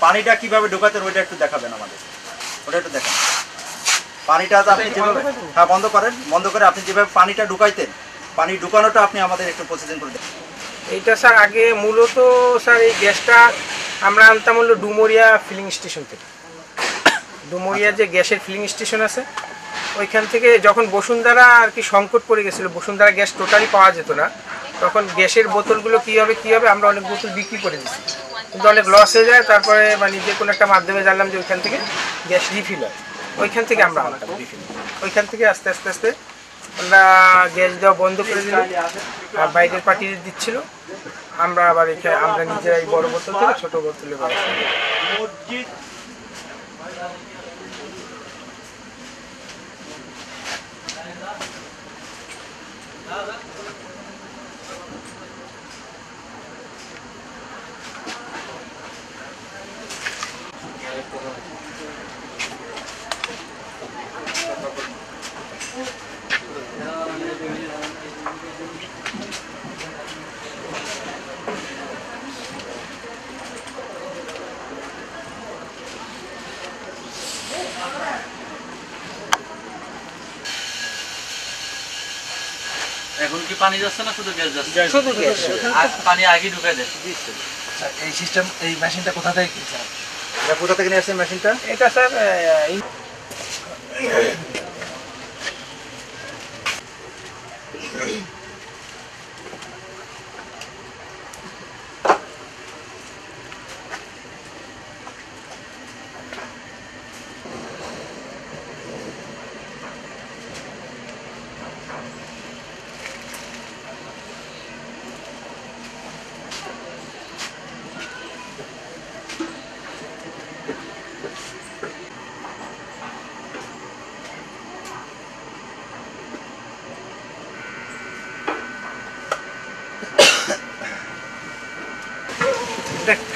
পানিটা কিভাবে ঢোকাতেন ওইটা একটু দেখাবেন আমাদের, ওটা একটু দেখান। পানিটা আপনি যেভাবে, হ্যাঁ বন্ধ করেন, বন্ধ করে আপনি যেভাবে পানিটা ঢুকাইতেন, পানি ঢুকানোটা আপনি আমাদের একটু প্রসেসিং করে দেন। এইটা স্যার আগে মূলত স্যার এই গ্যাসটা আমরা আনতাম হলো ডুমুরিয়া ফিলিং স্টেশন থেকে। ডুমুরিয়া যে গ্যাসের ফিলিং স্টেশন আছে ওইখান থেকে যখন বসুন্ধরা আর কি সংকট পড়ে গেছিলো, বসুন্ধরা গ্যাস টোটালি পাওয়া যেত না, তখন গ্যাসের বোতলগুলো কী হবে আমরা অনেক বোতল বিক্রি করে দিচ্ছি, কিন্তু অনেক লস হয়ে যায়। তারপরে মানে যে কোনো একটা মাধ্যমে জানলাম যে ওইখান থেকে গ্যাস রিফিল হয়, ওইখান থেকে আমরা আনতাম রিফিল। ওইখান থেকে আস্তে আস্তে আমরা গ্যাস দেওয়া বন্ধ করে দিলাম, আর বাইরের পার্টি দিচ্ছিল, আমরা আবার এখানে আমরা নিজেরাই বড় বোতল থেকে ছোটো বোতলে ব্যবস্থা করি। এখন কি পানি যাচ্ছে না শুধু গ্যাস যাচ্ছে? শুধু গ্যাস, আর পানি আগে ঢুকাই দেয়। এই সিস্টেম, এই মেশিনটা কোথা থেকে নিয়ে আসছেন মেশিনটা? এটা স্যার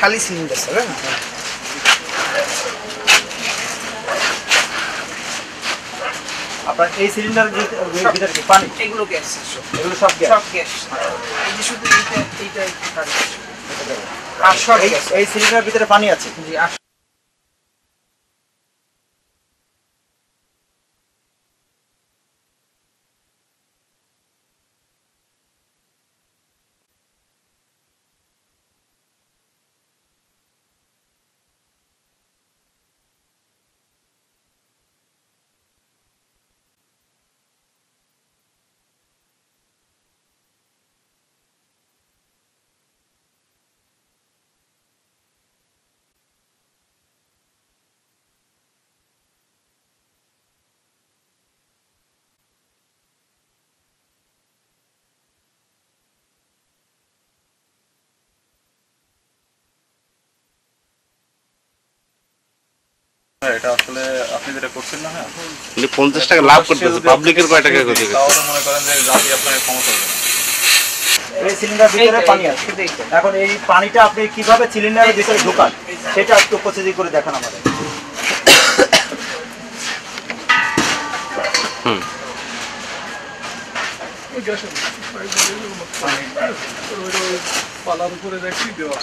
খালি সিলিন্ডার স্যার। আপনার এই সিলিন্ডার ভিতরে কি পানি? এগুলো গ্যাস, এগুলো সব গ্যাস? সব গ্যাস। এই যে শুধু এইটা আর সব গ্যাস। এই সিলিন্ডারের ভিতরে পানি আছে? জি। এটা আসলে আপনি যেটা করছেন না, হ্যাঁ 50 টাকা লাভ করতেছে, পাবলিকের কয় টাকা ক্ষতি করতেছে? তাহলে মনে করেন যে জাতি আপনাকে ক্ষমতা দেবে না। এই সিলিন্ডার ভিতরে পানি আছে, এখন এই পানিটা আপনি কিভাবে সিলিন্ডারের ভিতরে ঢোকান সেটা একটু প্রসেসিং করে দেখান আমাদের। পালার উপরে দেখি দেওয়া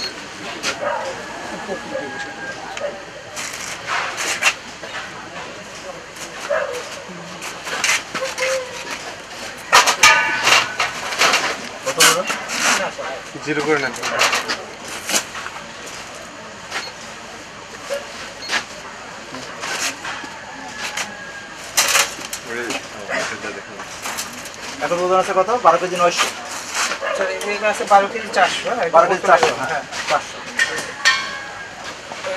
জিরো করে নেন। এখন ওজন আছে কত? 12 কেজি 900। স্যার এগুলো আছে 12 কেজি 400। 12 কেজি 400, হ্যাঁ 400।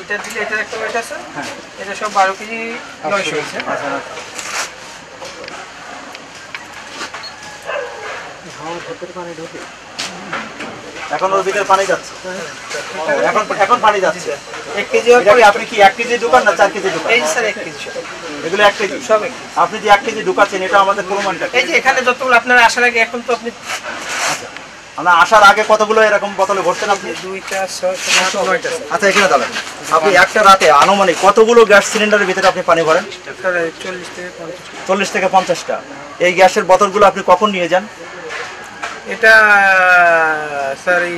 এটা দিলে এটা একটা ওয়েট আছে, হ্যাঁ এটা সব 12 কেজি 900 আছে। আচ্ছা এখন ওর ভিতরে পানি যাচ্ছে, এখন পানি যাচ্ছে। 1 কেজি হওয়ার পরে আপনি কি 1 কেজি দোকান না 4 কেজি দোকান? এই স্যার 1 কেজি সব। এগুলো 1 কেজি সব 1 কেজি। আপনি যে 1 কেজি ঢুকাচ্ছেন এটা আমাদের প্রমাণটা এই যে এখানে যতগুলো আপনারা আসার আগে, এখন তো আপনি আমরা আসার আগে কতগুলো এরকম বোতলে ভরতেন আপনি? 2টা 6 7 9টা। আচ্ছা এখানে দাঁড়ান, আপনি একটা রাতে আনুমানিক কতগুলো গ্যাস সিলিন্ডারের ভিতরে আপনি পানি ভরেন? 40 থেকে 50। 40 থেকে 50টা। এই গ্যাসের বোতলগুলো আপনি কখন নিয়ে যান? এটা স্যার এই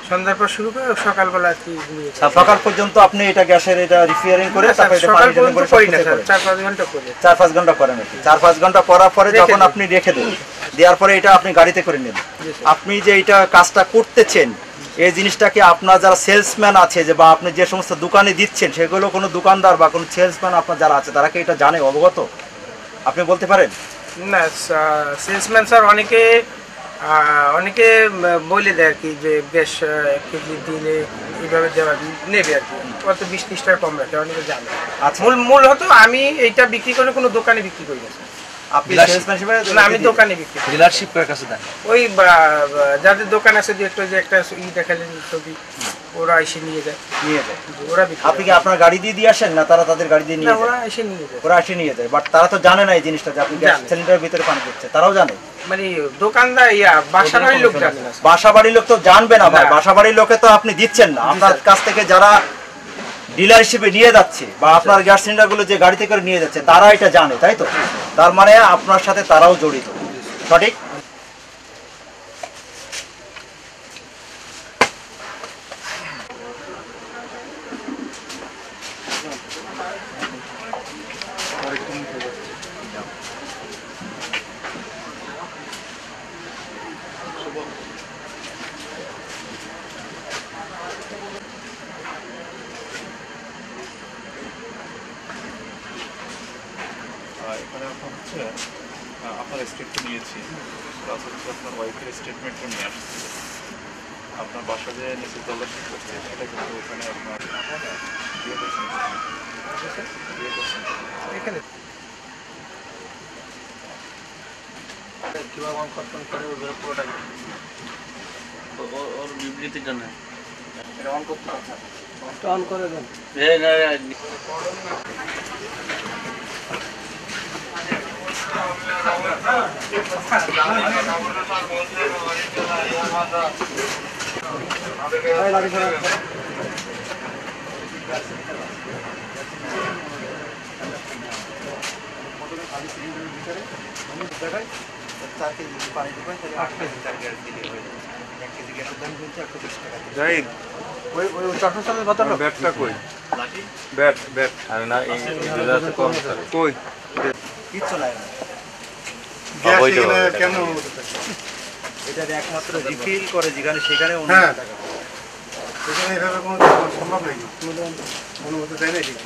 সন্ধ্যার পর শুরু করে সকালবেলা আর কি নিয়ে যাই। সকাল পর্যন্ত আপনি এটা গ্যাসের এটা রিপেয়ারিং করে না, স্যার, তারপরে এটা সকাল পানি টেনে পর্যন্ত করে করি না সবকিছু স্যার, করেন। 4-5 ঘন্টা করি। 4-5 ঘন্টা করেন নাকি? 4-5 ঘন্টা করার পরে রেখে যখন দিই। আপনি রেখে দেন, দেওয়ার পরে এটা আপনি গাড়িতে করে নেন। জি, স্যার। আপনি যে এটা কাজটা করতেছেন এই জিনিসটাকে আপনার যারা সেলসম্যান আছে যে বা আপনি যে সমস্ত দোকানে দিচ্ছেন সেগুলো কোনো দোকানদার বা কোনো সেলসম্যান আপনার যারা আছে তারা কি এটা জানে, অবগত? আপনি বলতে পারেন? না সেলসম্যান স্যার অনেকে বলে দেয় আর কি যে গ্যাস কেজি দিলে এইভাবে দেওয়া নেবে আর কি, কত 20-30 টাকা কম রাখে, অনেকে জানে। আচ্ছা। মূলত আমি এইটা বিক্রি করে কোনো দোকানে বিক্রি করি না স্যার। আপনি Dealership? সেলসম্যান হিসেবে না, আমি দোকানে বিক্রি করি। ডিলারশিপ কার কাছে দেন? ওই যাদের দোকান আছে, যে একটা দেখালেন ছবি, ওরা এসে নিয়ে যায়, নিয়ে যায়। ওরা বিক্রি আপনি কি আপনার গাড়ি দিয়ে আসেন না তারা তাদের গাড়ি দিয়ে করে। নিয়ে না, যায়? ওরা এসে নিয়ে যায়। ওরা এসে নিয়ে যায়, বাট তারা তো জানে না এই জিনিসটা যে আপনি গ্যাস জানে। সিলিন্ডারের ভিতরে পানি দিচ্ছে, তারাও জানে। মানে দোকানদার বাসা বাড়ির লোক জানে না স্যার। বাসা বাড়ির লোক তো জানবে না ভাই, না। বাসা বাড়ির লোকে তো আপনি দিচ্ছেন না, আপনার স্যার। কাছ থেকে যারা ডিলার হিসেবে নিয়ে যাচ্ছে বা আপনার গ্যাস সিলিন্ডারগুলো যে গাড়িতে করে নিয়ে যাচ্ছে তারা এটা জানে, তাই তো? তার মানে আপনার সাথে তারাও জড়িত, সঠিক? এখানে আপনার হচ্ছে আপনার স্টেটটা নিয়েছি, প্লাস হচ্ছে আপনার ওয়াইফের স্টেটমেন্টও নিয়ে আসছি। আপনার বাসা যে নিচে তল্লাশি করছে সেটা কিন্তু ওখানে আপনার বিয়ে করছেন, বিয়ে করছেন। এখানে ওর বিবৃতিটা নেই। অন করে দেন। জাহিদ, ব্যাটটা কই? ব্যাট আরে না, এই আছে কম কই? কিচ্ছু নাই, গ্যাস এখানে কেন এটা একমাত্র রিফিল করে যেখানে সেখানে অন্য হ্যাঁ। টাকা। এখানে এভাবে কোনো সম্ভব নাকি? কোনো অনুমতি দেয় না ঠিক।